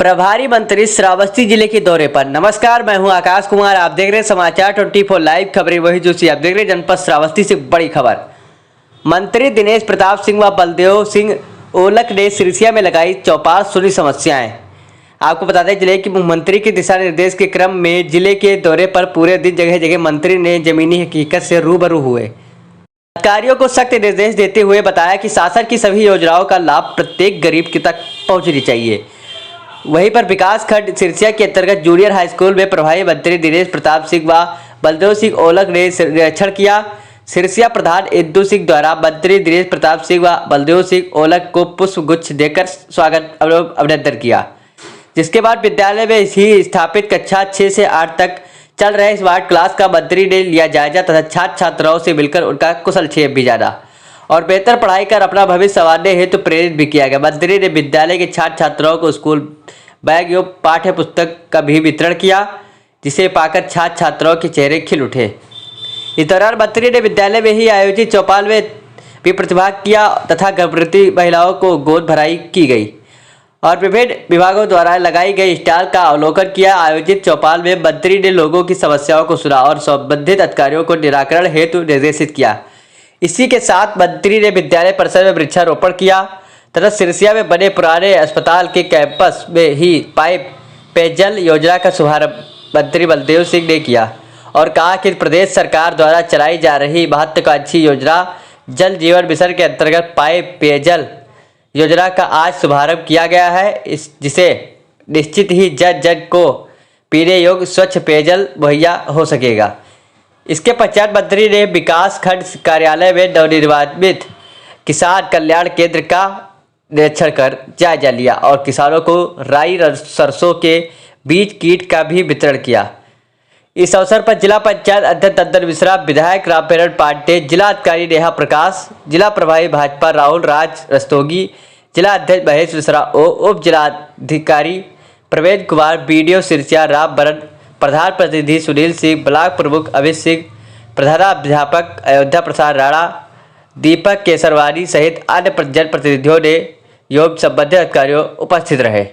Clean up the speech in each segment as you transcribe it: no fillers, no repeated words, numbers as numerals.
प्रभारी मंत्री श्रावस्ती जिले के दौरे पर। नमस्कार, मैं हूं आकाश कुमार। आप देख रहे हैं समाचार 24 लाइव। खबरें वही जो सी आप देख रहे हैं। जनपद श्रावस्ती से बड़ी खबर। मंत्री दिनेश प्रताप सिंह व बलदेव सिंह ओलक ने सिरसिया में लगाई चौपाल, सुनी समस्याएं। आपको बता दें, जिले के मुख्यमंत्री के दिशा निर्देश के क्रम में जिले के दौरे पर पूरे दिन जगह जगह मंत्री ने जमीनी हकीकत से रूबरू हुए। अधिकारियों को सख्त निर्देश देते हुए बताया कि शासन की सभी योजनाओं का लाभ प्रत्येक गरीब के तक पहुंचनी चाहिए। वहीं पर विकास खंड सिरसिया के अंतर्गत जूनियर हाई स्कूल में प्रभारी मंत्री दिनेश प्रताप सिंह व बलदेव सिंह ओलक ने निरीक्षण किया। सिरसिया प्रधान इंदु सिंह द्वारा मंत्री दिनेश प्रताप सिंह व बलदेव सिंह ओलक को पुष्प गुच्छ देकर स्वागत अभिनंदन किया, जिसके बाद विद्यालय में ही स्थापित कक्षा 6 से 8 तक चल रहे स्मार्ट क्लास का मंत्री ने लिया जायजा तथा छात्र छात्राओं से मिलकर उनका कुशलक्षेम भी जाना और बेहतर पढ़ाई कर अपना भविष्य संवारने हेतु प्रेरित भी किया गया। मंत्री ने विद्यालय के छात्र छात्राओं को स्कूल बैग एवं पाठ्य पुस्तक का भी वितरण किया, जिसे पाकर छात्र छात्राओं के चेहरे खिल उठे। इस दौरान मंत्री ने विद्यालय में ही आयोजित चौपाल में भी प्रतिभाग किया तथा गर्भवती महिलाओं को गोद भराई की गई और विभिन्न विभागों द्वारा लगाई गई स्टॉल का अवलोकन किया। आयोजित चौपाल में मंत्री ने लोगों की समस्याओं को सुना और संबंधित अधिकारियों को निराकरण हेतु निर्देशित किया। इसी के साथ मंत्री ने विद्यालय परिसर में वृक्षारोपण किया तथा सिरसिया में बने पुराने अस्पताल के कैंपस में ही पाइप पेयजल योजना का शुभारंभ मंत्री बलदेव सिंह ने किया और कहा कि प्रदेश सरकार द्वारा चलाई जा रही महत्वाकांक्षी योजना जल जीवन मिशन के अंतर्गत पाइप पेयजल योजना का आज शुभारंभ किया गया है, जिसे निश्चित ही जन जन को पीने योग्य स्वच्छ पेयजल मुहैया हो सकेगा। इसके पश्चात मंत्री ने विकास खंड कार्यालय में नवनिर्मित किसान कल्याण केंद्र का निरीक्षण कर जायजा लिया और किसानों को राई सरसों के बीज कीट का भी वितरण किया। इस अवसर पर जिला पंचायत अध्यक्ष तंदन मिश्रा, विधायक रामपेरण पांडे, जिला अधिकारी नेहा प्रकाश, जिला प्रभारी भाजपा राहुल राज रस्तोगी, जिला अध्यक्ष महेश मिश्रा, उप जिलाधिकारी प्रवेश कुमार, बीडीओ सिरसिया राम बरन, प्रधान प्रतिनिधि सुनील सिंह, ब्लॉक प्रमुख अमित सिंह, प्रधानाध्यापक अयोध्या प्रसाद राणा, दीपक केसरवानी सहित अन्य जनप्रतिनिधियों ने एवं संबंधित अधिकारियों उपस्थित रहे।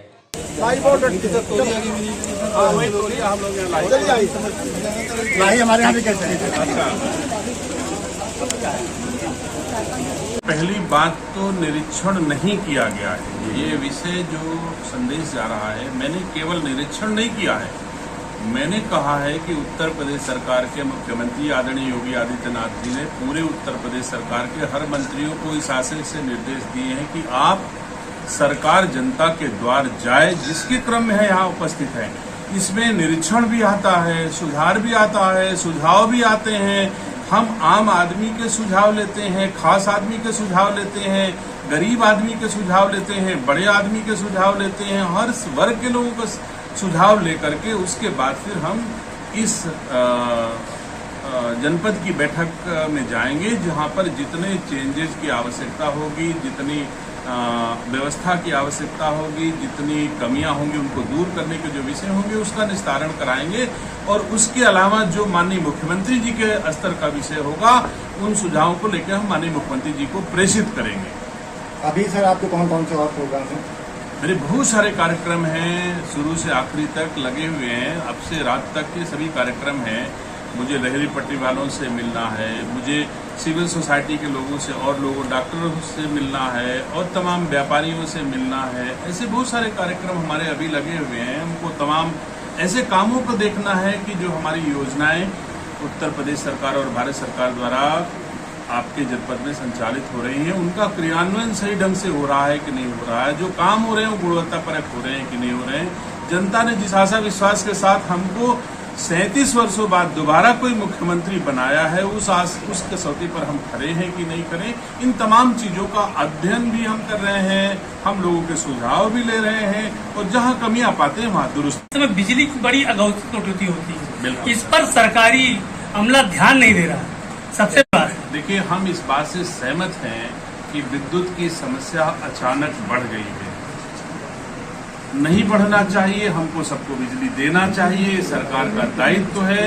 पहली बात तो निरीक्षण नहीं किया गया है। ये विषय जो संदेश जा रहा है, मैंने केवल निरीक्षण नहीं किया है, मैंने कहा है कि उत्तर प्रदेश सरकार के मुख्यमंत्री आदरणीय योगी आदित्यनाथ जी ने पूरे उत्तर प्रदेश सरकार के हर मंत्रियों को इस आशय से निर्देश दिए हैं कि आप सरकार जनता के द्वार जाए, जिसके क्रम में है यहाँ उपस्थित है। इसमें निरीक्षण भी आता है, सुधार भी आता है, सुझाव भी आते हैं। हम आम आदमी के सुझाव लेते हैं, खास आदमी के सुझाव लेते हैं, गरीब आदमी के सुझाव लेते हैं, बड़े आदमी के सुझाव लेते हैं, हर वर्ग के लोगों का सुझाव लेकर के उसके बाद फिर हम इस जनपद की बैठक में जाएंगे, जहां पर जितने चेंजेस की आवश्यकता होगी, जितनी व्यवस्था की आवश्यकता होगी, जितनी कमियां होंगी उनको दूर करने के जो विषय होंगे उसका निस्तारण कराएंगे और उसके अलावा जो माननीय मुख्यमंत्री जी के स्तर का विषय होगा उन सुझावों को लेकर हम माननीय मुख्यमंत्री जी को प्रेषित करेंगे। अभी सर आपके कौन कौन से और प्रोग्राम हैं? मेरे बहुत सारे कार्यक्रम हैं, शुरू से आखिरी तक लगे हुए हैं। अब से रात तक के सभी कार्यक्रम हैं। मुझे लहरी पट्टी वालों से मिलना है, मुझे सिविल सोसाइटी के लोगों से और लोगों डॉक्टरों से मिलना है और तमाम व्यापारियों से मिलना है। ऐसे बहुत सारे कार्यक्रम हमारे अभी लगे हुए हैं। हमको तमाम ऐसे कामों को देखना है कि जो हमारी योजनाएं उत्तर प्रदेश सरकार और भारत सरकार द्वारा आपके जनपद में संचालित हो रही हैं, उनका क्रियान्वयन सही ढंग से हो रहा है कि नहीं हो रहा है, जो काम हो रहे हैं वो गुणवत्तापरक हो रहे हैं कि नहीं हो रहे हैं। जनता ने जिस आशा विश्वास के साथ हमको 37 वर्षों बाद दोबारा कोई मुख्यमंत्री बनाया है, उस कसौटी पर हम खड़े हैं कि नहीं खड़े, इन तमाम चीजों का अध्ययन भी हम कर रहे हैं, हम लोगों के सुझाव भी ले रहे हैं और जहां कमियां पाते हैं वहां दुरुस्त। बिजली की बड़ी अघोषित कटौती होती है, इस पर सरकारी अमला ध्यान नहीं दे रहा। सबसे देखिए, हम इस बात से सहमत हैं कि विद्युत की समस्या अचानक बढ़ गई है। नहीं बढ़ना चाहिए, हमको सबको बिजली देना चाहिए, सरकार का दायित्व है।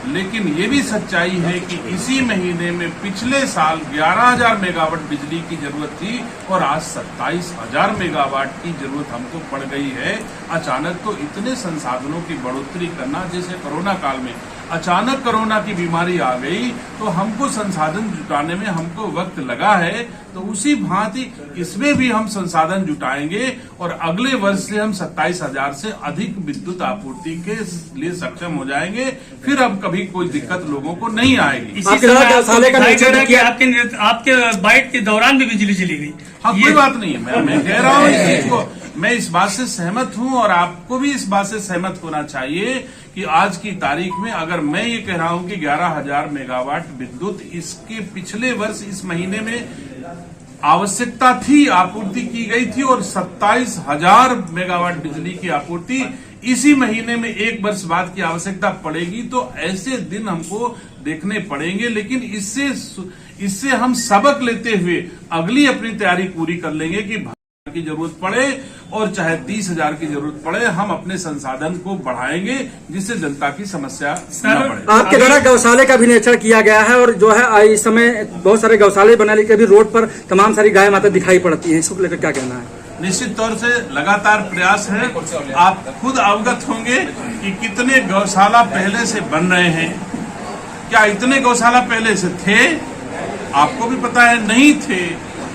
लेकिन ये भी सच्चाई है कि इसी महीने में पिछले साल 11,000 मेगावाट बिजली की जरूरत थी और आज 27,000 मेगावाट की जरूरत हमको पड़ गई है। अचानक तो इतने संसाधनों की बढ़ोतरी करना, जैसे कोरोना काल में अचानक कोरोना की बीमारी आ गई तो हमको संसाधन जुटाने में हमको वक्त लगा है, तो उसी भांति इसमें भी हम संसाधन जुटाएंगे और अगले वर्ष से हम 27,000 से अधिक विद्युत आपूर्ति के लिए सक्षम हो जाएंगे। फिर अब कभी कोई दिक्कत लोगों को नहीं आएगी। इसी समय आपको दिखाई दे रहा है कि आपके बाइट के दौरान भी बिजली चली गई। हाँ, कोई बात नहीं है, मैं कह रहा हूँ इस चीज को, मैं इस बात से सहमत हूँ और आपको भी इस बात से सहमत होना चाहिए कि आज की तारीख में अगर मैं ये कह रहा हूँ कि 11,000 मेगावाट विद्युत इसके पिछले वर्ष इस महीने में आवश्यकता थी, आपूर्ति की गई थी और 27,000 मेगावाट बिजली की आपूर्ति इसी महीने में एक वर्ष बाद की आवश्यकता पड़ेगी, तो ऐसे दिन हमको देखने पड़ेंगे। लेकिन इससे हम सबक लेते हुए अगली अपनी तैयारी पूरी कर लेंगे कि की जरूरत पड़े और चाहे 30,000 की जरूरत पड़े, हम अपने संसाधन को बढ़ाएंगे जिससे जनता की समस्या न पड़े। आपके द्वारा गौशाले का भी निरीक्षण किया गया है और जो है इस समय बहुत सारे गौशाले बनाने के भी रोड पर तमाम सारी गाय माता दिखाई पड़ती हैं, इसको लेकर क्या कहना है? निश्चित तौर से लगातार प्रयास है। आप खुद अवगत होंगे कि कितने गौशाला पहले से बन रहे हैं। क्या इतने गौशाला पहले से थे? आपको भी पता है नहीं थे।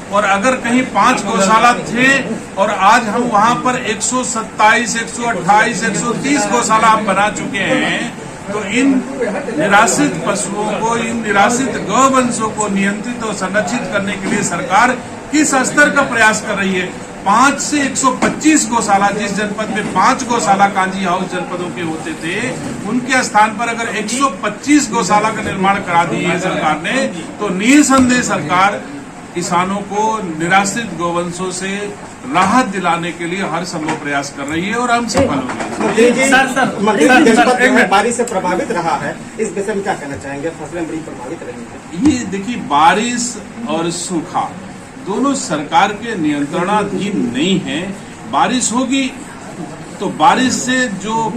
और अगर कहीं 5 गौशाला थे और आज हम वहां पर 127, 128, 130 गौशाला हम बना चुके हैं, तो इन निराश्रित पशुओं को, इन निराश्रित गौवंशों को नियंत्रित और संरक्षित करने के लिए सरकार किस स्तर का प्रयास कर रही है। 5 से 125 गौशाला, जिस जनपद में 5 गौशाला कांजी हाउस जनपदों के होते थे, उनके स्थान पर अगर 125 गौशाला का निर्माण करा दी है सरकार ने, तो निसंदेह सरकार किसानों को निराश्रित गौवंशों से राहत दिलाने के लिए हर संभव प्रयास कर रही है और हम सफल होंगे। जनपद बारिश से प्रभावित रहा है, इस विषय में क्या कहना चाहेंगे? फसलें बड़ी प्रभावित रही हैं। ये देखिए, बारिश और सूखा दोनों सरकार के नियंत्रणाधीन नहीं है। बारिश होगी तो बारिश से जो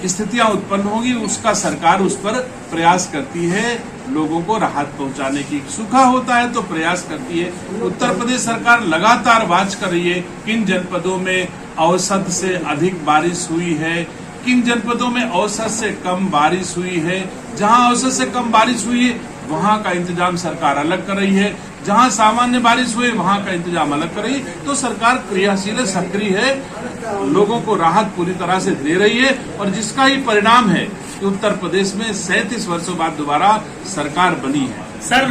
स्थितियां उत्पन्न होगी उसका सरकार उस पर प्रयास करती है लोगों को राहत पहुंचाने की। सूखा होता है तो प्रयास करती है। उत्तर प्रदेश सरकार लगातार वाच कर रही है किन जनपदों में औसत से अधिक बारिश हुई है, किन जनपदों में औसत से कम बारिश हुई है। जहां औसत से कम बारिश हुई है वहां का इंतजाम सरकार अलग कर रही है, जहां सामान्य बारिश हुई वहां का इंतजाम अलग कर रही है। तो सरकार क्रियाशील है, सक्रिय है, लोगों को राहत पूरी तरह से दे रही है और जिसका ही परिणाम है कि उत्तर प्रदेश में 37 वर्षों बाद दोबारा सरकार बनी है। सर